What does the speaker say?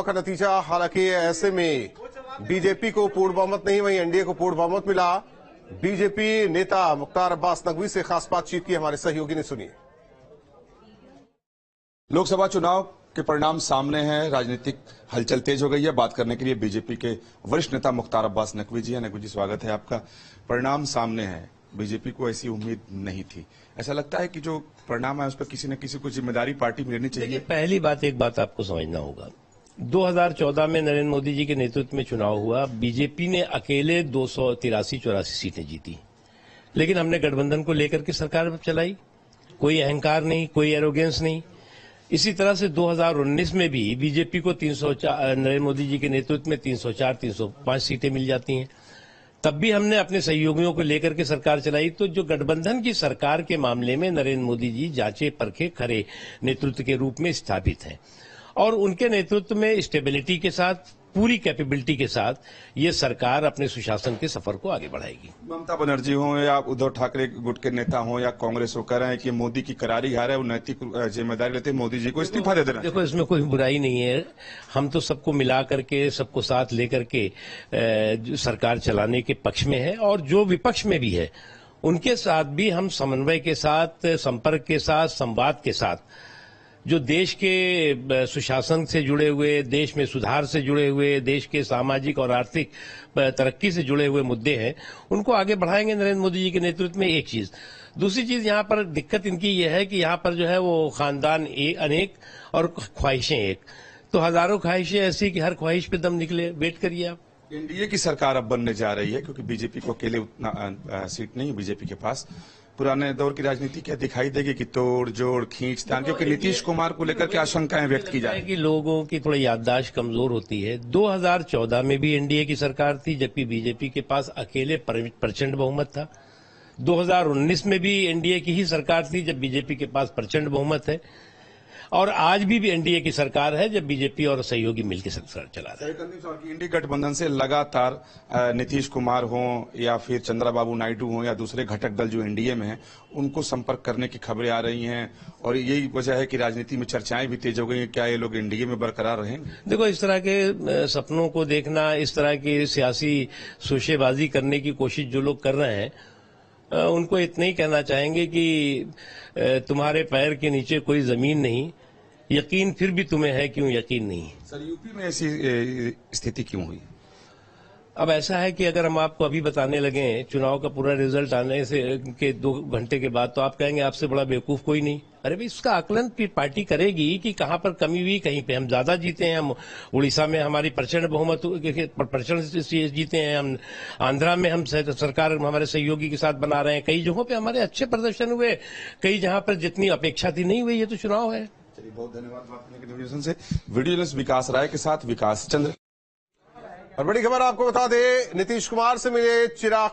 का नतीजा, हालांकि ऐसे में बीजेपी को पूर्ण बहुमत नहीं, वहीं एनडीए को पूर्ण बहुमत मिला। बीजेपी नेता मुख्तार अब्बास नकवी से खास बातचीत की हमारे सहयोगी ने, सुनिए। लोकसभा चुनाव के परिणाम सामने हैं, राजनीतिक हलचल तेज हो गई है। बात करने के लिए बीजेपी के वरिष्ठ नेता मुख्तार अब्बास नकवी जी हैं। नकवी जी, स्वागत है आपका। परिणाम सामने है, बीजेपी को ऐसी उम्मीद नहीं थी। ऐसा लगता है कि जो परिणाम है उस पर किसी न किसी को जिम्मेदारी पार्टी में लेनी चाहिए। पहली बात, एक बात आपको समझना होगा, 2014 में नरेंद्र मोदी जी के नेतृत्व में चुनाव हुआ। बीजेपी ने अकेले 283-84 सीटें जीती, लेकिन हमने गठबंधन को लेकर के सरकार चलाई। कोई अहंकार नहीं, कोई एरोगेंस नहीं। इसी तरह से 2019 में भी बीजेपी को 304, नरेंद्र मोदी जी के नेतृत्व में 304-305 सीटें मिल जाती हैं। तब भी हमने अपने सहयोगियों को लेकर के सरकार चलाई। तो जो गठबंधन की सरकार के मामले में नरेंद्र मोदी जी जांचे परखे खरे नेतृत्व के रूप में स्थापित हैं, और उनके नेतृत्व में स्टेबिलिटी के साथ, पूरी कैपेबिलिटी के साथ ये सरकार अपने सुशासन के सफर को आगे बढ़ाएगी। ममता बनर्जी हो या उद्धव ठाकरे गुट के नेता हो या कांग्रेस हो, कह रहे हैं कि मोदी की करारी हार है, वो नैतिक जिम्मेदारी लेते हैं, मोदी जी को इस्तीफा दे देना। देखो, इसमें कोई बुराई नहीं है। हम तो सबको मिला करके, सबको साथ लेकर के सरकार चलाने के पक्ष में है, और जो विपक्ष में भी है उनके साथ भी हम समन्वय के साथ, संपर्क के साथ, संवाद के साथ, जो देश के सुशासन से जुड़े हुए, देश में सुधार से जुड़े हुए, देश के सामाजिक और आर्थिक तरक्की से जुड़े हुए मुद्दे हैं, उनको आगे बढ़ाएंगे नरेंद्र मोदी जी के नेतृत्व में। एक चीज। दूसरी चीज, यहाँ पर दिक्कत इनकी यह है कि यहाँ पर जो है वो खानदान अनेक और ख्वाहिशें एक। तो हजारों ख्वाहिशें ऐसी कि हर ख्वाहिश पे दम निकले। वेट करिए आप। एनडीए की सरकार अब बनने जा रही है, क्योंकि बीजेपी को अकेले उतना सीट नहीं है बीजेपी के पास। पुराने दौर की राजनीति क्या दिखाई देगी कि तोड़ जोड़ खींचतान, क्योंकि नीतीश कुमार को लेकर के आशंकाएं व्यक्त की जा रही है कि लोगों की थोड़ी याददाश्त कमजोर होती है। 2014 में भी एनडीए की सरकार थी, जबकि बीजेपी के पास अकेले प्रचंड बहुमत था। 2019 में भी एनडीए की ही सरकार थी, जब बीजेपी के पास प्रचंड बहुमत है। और आज भी एनडीए की सरकार है, जब बीजेपी और सहयोगी मिलकर सरकार चला रहे हैं। इंडी गठबंधन से लगातार नीतीश कुमार हो या फिर चंद्रबाबू नायडू हो या दूसरे घटक दल जो एनडीए में हैं, उनको संपर्क करने की खबरें आ रही हैं, और यही वजह है कि राजनीति में चर्चाएं भी तेज हो गई हैं। क्या ये लोग एनडीए में बरकरार रहेंगे? देखो, इस तरह के सपनों को देखना, इस तरह की सियासी शोशेबाजी करने की कोशिश जो लोग कर रहे हैं, उनको इतना ही कहना चाहेंगे कि तुम्हारे पैर के नीचे कोई जमीन नहीं, यकीन फिर भी तुम्हें है, क्यों यकीन नहीं? सर, यूपी में ऐसी स्थिति क्यों हुई? अब ऐसा है कि अगर हम आपको अभी बताने लगे चुनाव का पूरा रिजल्ट आने से के 2 घंटे के बाद, तो आप कहेंगे आपसे बड़ा बेवकूफ कोई नहीं। अरे भाई, इसका आकलन पार्टी करेगी कि कहां पर कमी हुई। कहीं पे हम ज्यादा जीते हैं, हम उड़ीसा में हमारी प्रचंड बहुमत प्रचंड जीते हैं, हम आंध्रा में हम सरकार हमारे सहयोगी के साथ बना रहे हैं, कई जगहों पे हमारे अच्छे प्रदर्शन हुए, कई जहां पर जितनी अपेक्षा थी नहीं हुई। ये तो चुनाव है। चलिए, बहुत धन्यवाद बात करने के लिए। से वीडियो जर्नलिस्ट विकास राय के साथ विकास चंद्र। और बड़ी खबर आपको बता दें, नीतीश कुमार से मिले चिराग